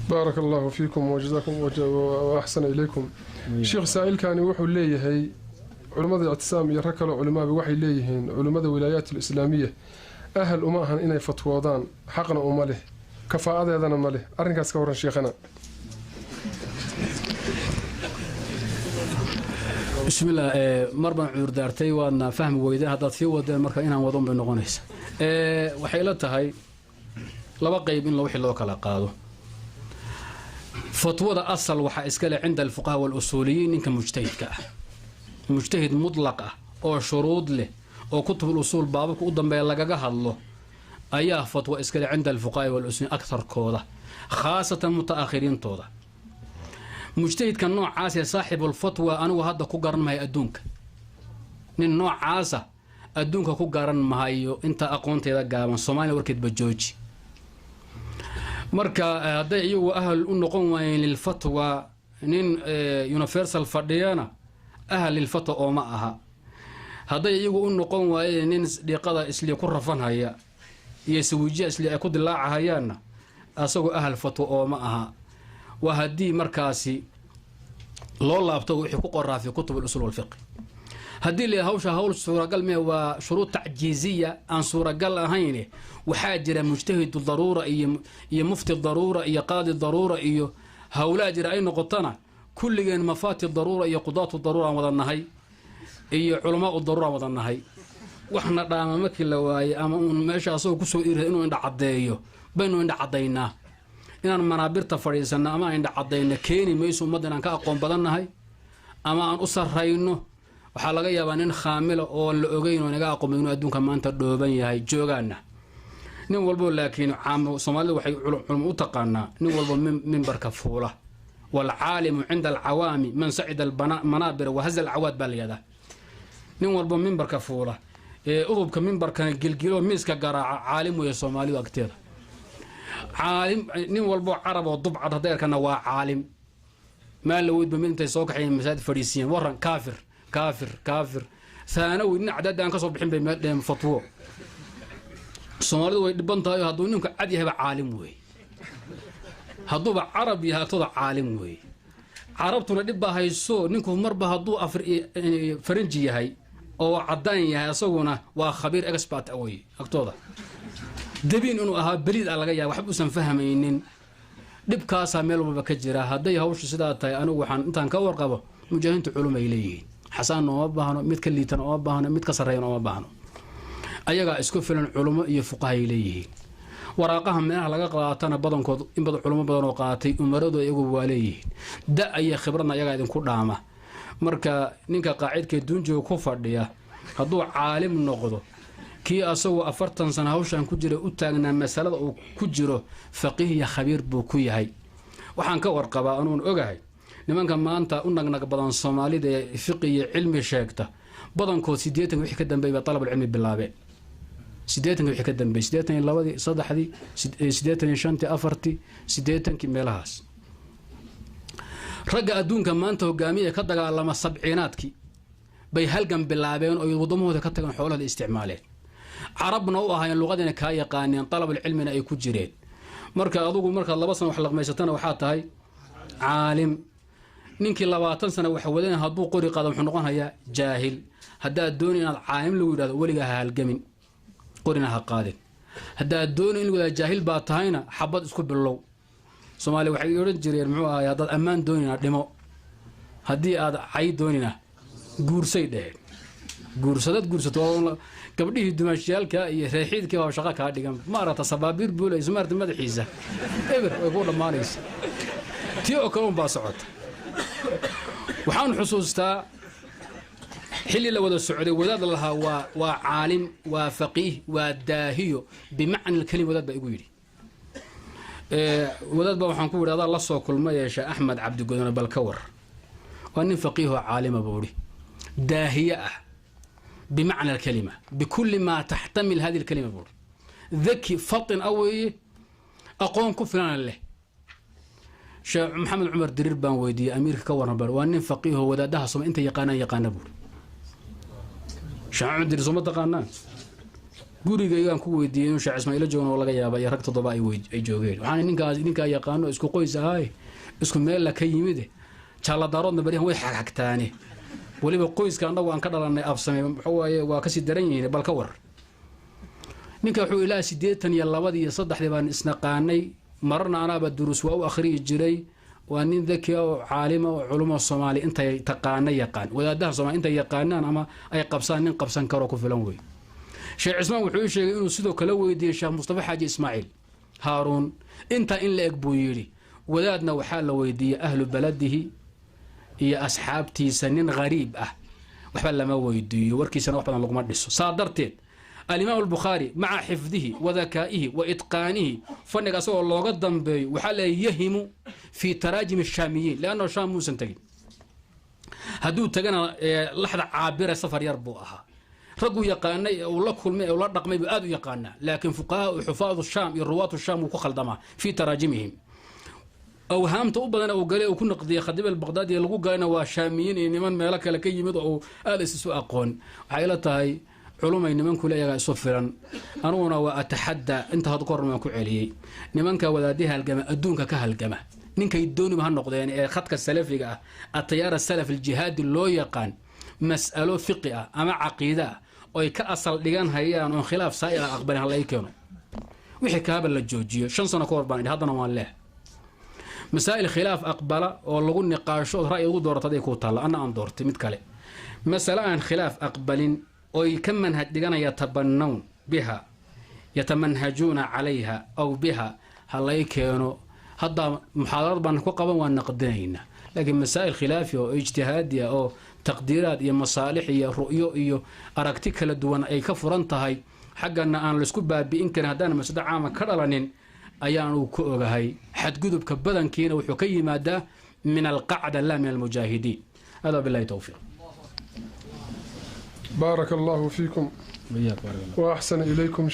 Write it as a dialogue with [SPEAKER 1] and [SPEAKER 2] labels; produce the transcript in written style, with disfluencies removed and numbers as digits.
[SPEAKER 1] بارك الله فيكم وجزاكم وأحسن إليكم. شيخ سائل كان وحو ليهي علماء الاعتصام يركلوا علماء بوحي ليهين علماء الولايات الإسلامية أهل أماهن إني فتوضان حقنا أماله كفاءة هذا ماله أرنكاس كورا شيخنا.
[SPEAKER 2] بسم الله مربع عور دارتي وأنا فهم ويدا هذا في وده مركا إنها وضم بالنقونيس وحيلتها هاي لو قيبين لو حلو كلا قاضو فتوى أصل وحا إسكال عند الفقهاء والأصوليين إنك مجتهد كأه مجتهد مطلقة أو شروط له أو كتب الأصول بابك قدام بيلقاها الله أيها فتوى إسكال عند الفقهاء والأصوليين أكثر كوضة خاصة متأخرين طوضة مجتهد كان نوع عاسي صاحب الفتوى أنا وهذا كوغارن ما أدونك من نوع عاسة أدونك كوغارن ما هيو أنت أقونت إذا قام الصومالي وركد بجوجي marka haday iyagu ahal u noqon waayeen lil fatwa nin universal fadhiyana ahal lil fatwa oo ma aha haday iyagu u noqon waayeen nin dhiiqada isli ku rafanaya iyo sawijiya isli ay ku dilaacayaan asagoo ahal fatwa oo ma aha wa hadii markaasi loo laabto wixii ku qoraa fi kutub al-usul wal fiqh hadii la hawsha hawl suuragal ma waa shuruud ta'jiziya aan suuragal ahayn waxaa jira mujtahid daruura iyo mufti daruura iyo qaadi daruura iyo hawlaa jira ay noqotana kulligeen mafaati daruura iyo qudaatu daruura wadanahay iyo culama daruura wadanahay waxna dhaama markii la waayay ama meesha asoo ku soo iray inuu indha cadeeyo baynu indha cadeynaa inaan manaabirta fariisana ama indha cadeyna keeni mayso umadan ka aqoon badanahay ama aan u sarrayno waxaa laga yaabaa nin khaamil oo la ogeyn oo naga aqoon inuu adduunka maanta dhooban yahay joogaana nin walbo laakiin caam Soomaalidu waxay culum u taqaanaa nin walbo minbarka fuula wal aalim inda al awami man sa'ida al manabir wa hazal awad baliyada nin walbo minbarka fuula udubka minbarka gilgilo miiska garaaca aalim way Soomaalidu agteeda aalim nin walbo arab oo dubcad hadeerkana waa aalim ما لو يد بمنتي سوق حين مساعد فريسيين ورن كافر ثانوي إن عدد أنك صوب حين بين فتوى الصومالي ويدبنتها هذو إنك عادي هبع عالم وي هذو بعربي هذو عالم وي عربتنا دبها هاي السو نكو مربى هذو فرنجي هاي أو عداني هاي صونا وخبير إكسبات أوي أكتوضة دبين إنه أها بريد على جاي وحبوا سنفهمين dib ka saameel walba ka jira haday hawshu sidaa tahay anigu waxaan intaan ka warqabo mujaahidiintu culumay leeyihiin xasaan oo baahno mid ka liitan oo baahno mid ka sareeyan oo baahno ayaga isku filan culumo iyo fuqahay leeyihiin waraaqaha meelaha laga qaatana badankood in badan culumo badan oo qaatay umaradu iyagu waa leeyihiin da ay khibradna ayaga idin ku dhaama marka ninka qaacidka duunjiga ku fadhiya haduu caalim noqdo kii asagoo 40 sano hawshan ku jira u taagnaa masalada uu ku jiro faqih iyo khabiir buu ku yahay waxaan ka warqabaa anuun ogahay nimanka maanta u nagnag badan Soomaalida fiqh iyo cilmi sheegta badankood 80 wixii ka dambeeyay talab cilmi bilaabe 80 wixii ka dambeeyay 82 3 85 4 80 meelahaas raga adduunka maanta hogaamiye ka dagaalama 70aadki bay halgan bilaabeen oo wadamahooda ka tagan xoolaha isticmaaleen عربنا وهاي اللغة كاية قانين طلب العلم أي كجرين مركا أضوج مركا الله بس وحلق ما يستنا وحات هاي عالم نينك لواتن سنة وحولين هضو قري قادم حنقونها يا جاهل هدا الدوني العالم لو يراد ولقاها الجمين قرينها قادم هدا الدوني لو جاهل باتهاينا حبط اسكت باللو سومالي وحي يرد جرير معوها يا ضد أمان دونينا دمو هدي هذا عي دونينا قرصي ده قرصة gabdhihii dumaashiyalka iyo reexidka waa shaqo ka dhigan maarata sabaabir buul ay ismaarta madaxiisa eber way ku dhamaanaysa tii oo kale baa socota waxaan xusuustaa xilli la wada socday wadaad laha waa caalim waa faqih waa daahiyo bimacna kalima wadaad baa igu yiri wadaad baa waxaan ku wadaada la soo kulmay yeesha Ahmed Abdi Godona balkawar waa nin faqih oo caalim buuri daahiya بمعنى الكلمة بكل ما تحتمل هذه الكلمة بور ذكي فطن أوي أقوم كفران له محمد عمر درير بان ويدي أمير كورنا بر وأن فقيه ودادها صم أنت يقانا بور شاعر درير صمت قانا gurigaygaan ku weydiiyey inuu sheekh ismaaciil joogno laga yaabay rag toddoba ay joogeen waxaan ninkaa yaqaano isku qoys ahaay isku meel la ka yimid jaala daaroodna barihan way xagxagtaane waliba qoyska annagu aan ka dhalanay afsamay wuxuu waaye waa ka sii daran yihiin bal ka war ninka wuxuu ilaa 82 iyo 3 baan isnaqaanay marna anaaba duruus waa u akhriyi jiray waa nin daki oo caalima oo culimo Soomaali intay taqaana yaqaan wadaadaha Soomaali intay yaqaanaan ama ay qabsaan nin qabsan karo ku filan way sheekh Ismaan wuxuu sheegay inuu sidoo kale weydiiyay sheekh Mustafa Xaaji Ismaaciil Haaruun inta in la eg buu yiri wadaadna waxaa la weydiiyay ahlu baladihi iyo asxaabtiisa nin gariib ah waxba lama weydiiyo warkiisana wax badan laguma dhiso saadarteed الإمام البخاري مع حفظه وذكائه وإتقانه فنقص الله ضمبي وحال يهم في تراجم الشاميين لأنه الشام مو سنتين هدو تجنا لحظة عابرة سفر يربوها رجو يقانا ولا كل ما ولا رقم يبقى يقانا لكن فقهاء وحفاظ الشام الرواة الشام وكخل دماء في تراجمهم أوهام تقبلنا وقال وكنا قضية خديم البغدادي اللي قالنا وشاميين إن من مالك لكي يمدعوا آلس سوء أقون عائلتها علومي نمانكو لا يغا صفرا أنونا وأتحدى أنت هذكر ما كو عليي نمانكا وداديها الجماعة أدونك كهالجماعة نينكا يدوني بهالنقطة يعني خطك السلفي التيار السلف الجهاد اللو يقان مسألة فقهة أما عقيدة أو كأصل لجان هيان عن خلاف سائر أقبلها الله يكونه وحي كابل للجوجية شن سنة كوربان هذا نوال له مسائل خلاف أقبله والله نقاش رأي دورة تديكو طالع أنا أندورت متكلم مسألة عن خلاف أقبلين أي كم من هدينا يتبنون بها يتمنهجون عليها أو بها هلا يكونوا هذا محاضرات بنكو قبل ونقدينا لكن مسائل خلافية أو اجتهادية أو تقديرات يا مصالحية رؤية أركتك لدوان أي كفرنتهاي حقنا أن السكوب بإمكان هدانا مسألة عامة كرلانين أيانو كوغهاي حد جذب كبدن كينا وحكي مادة من القاعدة لا من المجاهدين هذا بالله توفيق
[SPEAKER 1] بارك الله فيكم وأحسن إليكم